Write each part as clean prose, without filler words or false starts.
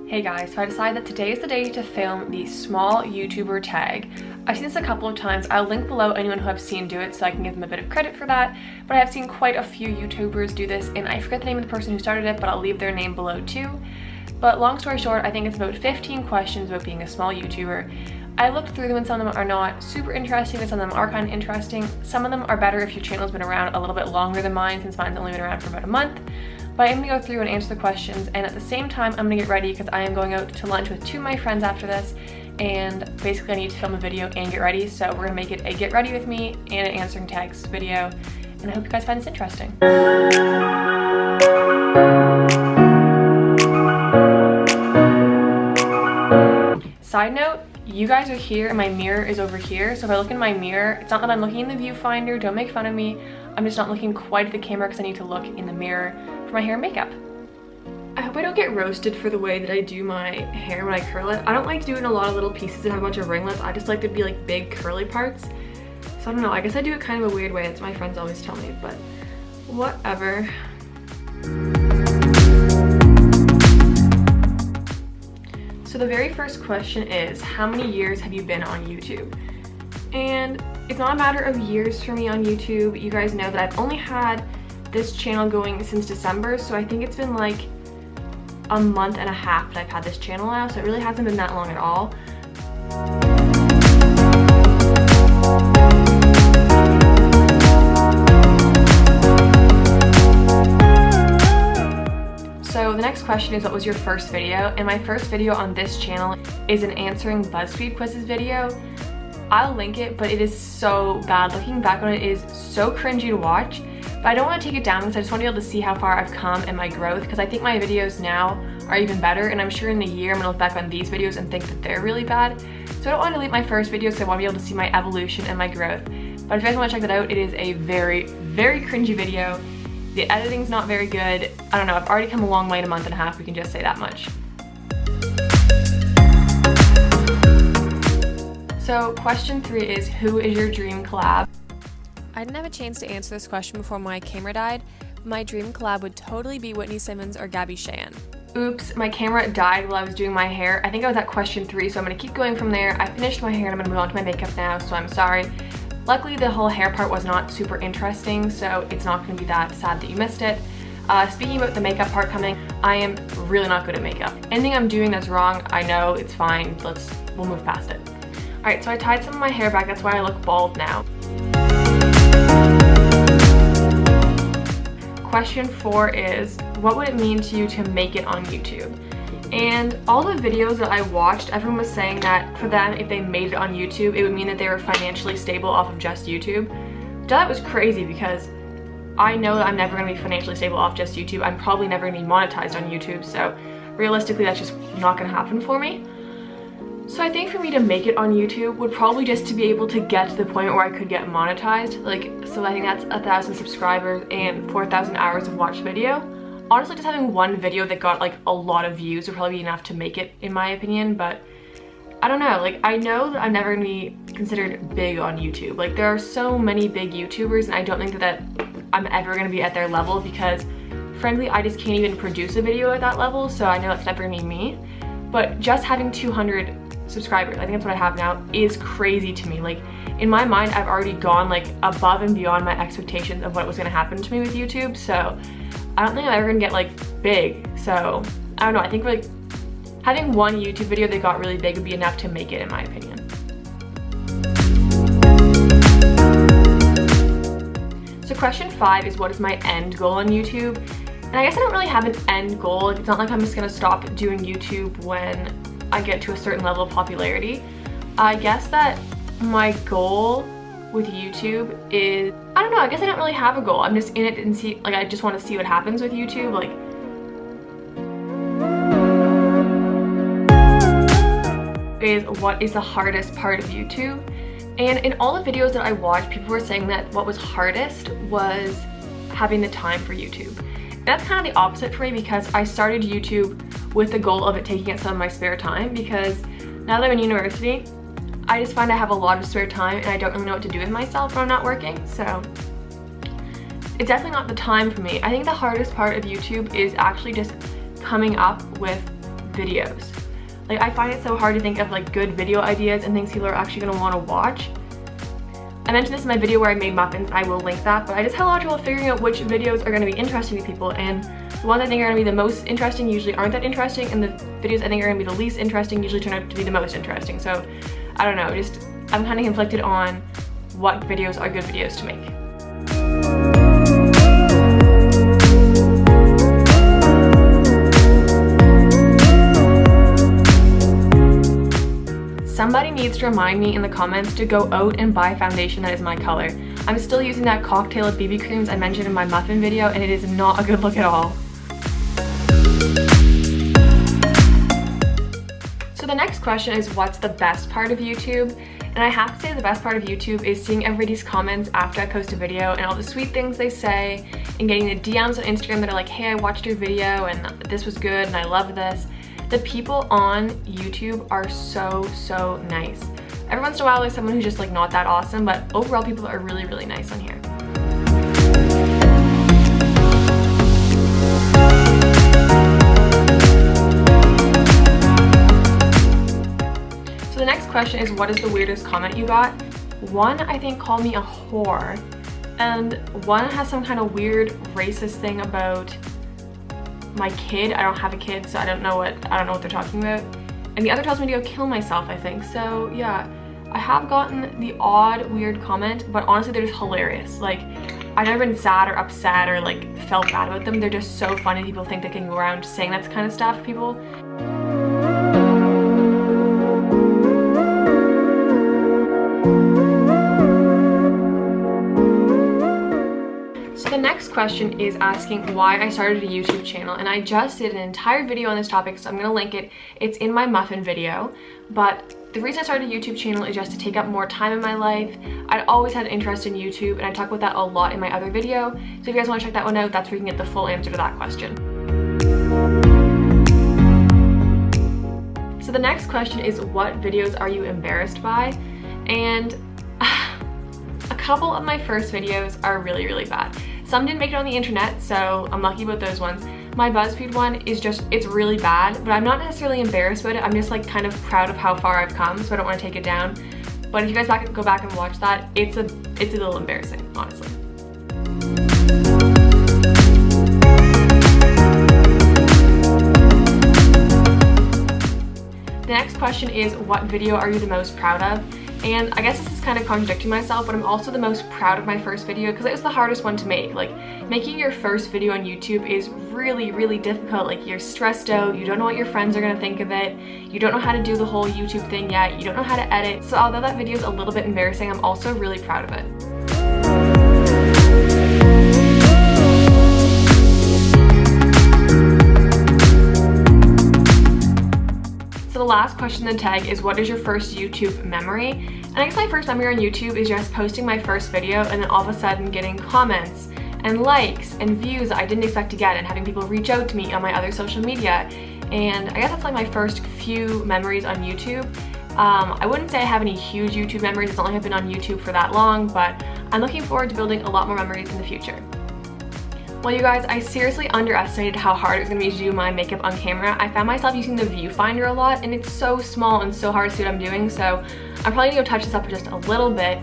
Hey guys, so I decided that today is the day to film the small YouTuber tag. I've seen this a couple of times. I'll link below anyone who I've seen do it so I can give them a bit of credit for that. But I have seen quite a few YouTubers do this, and I forget the name of the person who started it, but I'll leave their name below too. But long story short, I think it's about 15 questions about being a small YouTuber. I looked through them and some of them are not super interesting, and some of them are kind of interesting. Some of them are better if your channel's been around a little bit longer than mine, since mine's only been around for about a month. But I'm gonna go through and answer the questions, and at the same time I'm gonna get ready because I am going out to lunch with two of my friends after this, and basically I need to film a video and get ready. So we're gonna make it a get ready with me and an answering tags video, and I hope you guys find this interesting. Side note, you guys are here and my mirror is over here, so if I look in my mirror, it's not that I'm looking in the viewfinder, don't make fun of me. I'm just not looking quite at the camera because I need to look in the mirror for my hair and makeup. I hope I don't get roasted for the way that I do my hair when I curl it. I don't like doing a lot of little pieces and have a bunch of ringlets. I just like to be like big curly parts. So I don't know, I guess I do it kind of a weird way. That's what my friends always tell me, but whatever. So the very first question is, how many years have you been on YouTube? And it's not a matter of years for me on YouTube. You guys know that I've only had this channel going since December, so I think it's been like a month and a half that I've had this channel now, so it really hasn't been that long at all. So the next question is, what was your first video? And my first video on this channel is an answering BuzzFeed quizzes video. I'll link it, but it is so bad. Looking back on it is so cringy to watch, but I don't want to take it down because I just want to be able to see how far I've come and my growth, because I think my videos now are even better, and I'm sure in a year I'm going to look back on these videos and think that they're really bad. So I don't want to delete my first video because I want to be able to see my evolution and my growth. But if you guys want to check that out, it is a very, very cringy video. The editing's not very good. I don't know, I've already come a long way in a month and a half, we can just say that much. So question 3 is, who is your dream collab? I didn't have a chance to answer this question before my camera died, but my dream collab would totally be Whitney Simmons or Gabby Shan. Oops, my camera died while I was doing my hair. I think I was at question 3, so I'm gonna keep going from there. I finished my hair and I'm gonna move on to my makeup now, so I'm sorry. Luckily, the whole hair part was not super interesting, so it's not gonna be that sad that you missed it. Speaking about the makeup part coming, I am really not good at makeup. Anything I'm doing that's wrong, I know, it's fine, we'll move past it. Alright, so I tied some of my hair back, that's why I look bald now. Question 4 is, what would it mean to you to make it on YouTube? And all the videos that I watched, everyone was saying that for them, if they made it on YouTube, it would mean that they were financially stable off of just YouTube. That was crazy because I know that I'm never going to be financially stable off just YouTube. I'm probably never going to be monetized on YouTube, so realistically that's just not going to happen for me. So I think for me to make it on YouTube would probably just to be able to get to the point where I could get monetized. So I think that's 1,000 subscribers and 4,000 hours of watched video. Honestly, just having one video that got like a lot of views would probably be enough to make it, in my opinion, but I don't know, like I know that I'm never gonna be considered big on YouTube. Like there are so many big YouTubers, and I don't think that I'm ever gonna be at their level because frankly, I just can't even produce a video at that level, so I know that's never gonna be me. But just having 200 subscribers, I think that's what I have now, is crazy to me. Like in my mind, I've already gone like above and beyond my expectations of what was gonna happen to me with YouTube, so I don't think I'm ever gonna get like big. So I don't know, I think like having one YouTube video that got really big would be enough to make it, in my opinion. So question 5 is, what is my end goal on YouTube? And I guess I don't really have an end goal. It's not like I'm just gonna stop doing YouTube when I get to a certain level of popularity. I guess that my goal with YouTube is, I don't know, I guess I don't really have a goal. I'm just in it and see, like I just want to see what happens with YouTube. Like is, what is the hardest part of YouTube? And in all the videos that I watched, people were saying that what was hardest was having the time for YouTube. And that's kind of the opposite for me because I started YouTube with the goal of it taking up some of my spare time, because now that I'm in university, I just find I have a lot of spare time and I don't really know what to do with myself when I'm not working, so it's definitely not the time for me. I think the hardest part of YouTube is actually just coming up with videos. Like, I find it so hard to think of like good video ideas and things people are actually going to want to watch. I mentioned this in my video where I made muffins, and I will link that, but I just had a lot of trouble figuring out which videos are going to be interesting to people, and the ones I think are going to be the most interesting usually aren't that interesting, and the videos I think are going to be the least interesting usually turn out to be the most interesting. So I don't know, just I'm kind of conflicted on what videos are good videos to make. Somebody needs to remind me in the comments to go out and buy foundation that is my color. I'm still using that cocktail of BB creams I mentioned in my muffin video, and it is not a good look at all. So the next question is, what's the best part of YouTube? And I have to say the best part of YouTube is seeing everybody's comments after I post a video and all the sweet things they say, and getting the DMs on Instagram that are like, hey, I watched your video and this was good and I love this. The people on YouTube are so nice. Every once in a while there's someone who's just like not that awesome, but overall people are really nice on here. So the next question is, what is the weirdest comment you got? One, I think, called me a whore, and one has some kind of weird racist thing about my kid. I don't have a kid, so I don't know what they're talking about. And the other tells me to go kill myself, I think. So yeah, I have gotten the odd weird comment, but honestly they're just hilarious. Like, I've never been sad or upset or like felt bad about them. They're just so funny. People think they can go around saying that kind of stuff to people. The next question is asking why I started a YouTube channel, and I just did an entire video on this topic, so I'm going to link it. It's in my muffin video, but the reason I started a YouTube channel is just to take up more time in my life. I'd always had an interest in YouTube, and I talk about that a lot in my other video, so if you guys want to check that one out, that's where you can get the full answer to that question. So the next question is, what videos are you embarrassed by? And a couple of my first videos are really bad. Some didn't make it on the internet, so I'm lucky about those ones. My BuzzFeed one is just, it's really bad, but I'm not necessarily embarrassed about it. I'm just like kind of proud of how far I've come, so I don't want to take it down. But if you guys go back and watch that, it's a little embarrassing, honestly. The next question is, what video are you the most proud of? And I guess this is kind of contradicting myself, but I'm also the most proud of my first video because it was the hardest one to make. Like, making your first video on YouTube is really difficult. Like, you're stressed out, you don't know what your friends are gonna think of it, you don't know how to do the whole YouTube thing yet, you don't know how to edit. So although that video is a little bit embarrassing, I'm also really proud of it. So the last question in the tag is, what is your first YouTube memory? And I guess my first memory on YouTube is just posting my first video and then all of a sudden getting comments and likes and views that I didn't expect to get, and having people reach out to me on my other social media. And I guess that's like my first few memories on YouTube. I wouldn't say I have any huge YouTube memories. It's not like I've been on YouTube for that long, but I'm looking forward to building a lot more memories in the future. Well, you guys, I seriously underestimated how hard it was going to be to do my makeup on camera. I found myself using the viewfinder a lot, and it's so small and so hard to see what I'm doing, so I'm probably going to go touch this up for just a little bit,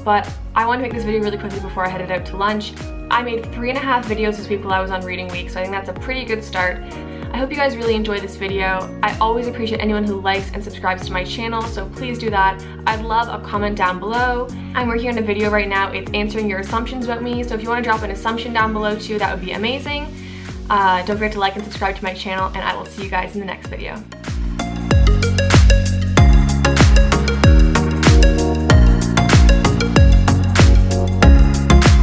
but I want to make this video really quickly before I headed out to lunch. I made 3.5 videos this week while I was on reading week, so I think that's a pretty good start. I hope you guys really enjoyed this video. I always appreciate anyone who likes and subscribes to my channel, so please do that. I'd love a comment down below. I'm working on a video right now. It's answering your assumptions about me, so if you want to drop an assumption down below too, that would be amazing. Don't forget to like and subscribe to my channel, and I will see you guys in the next video.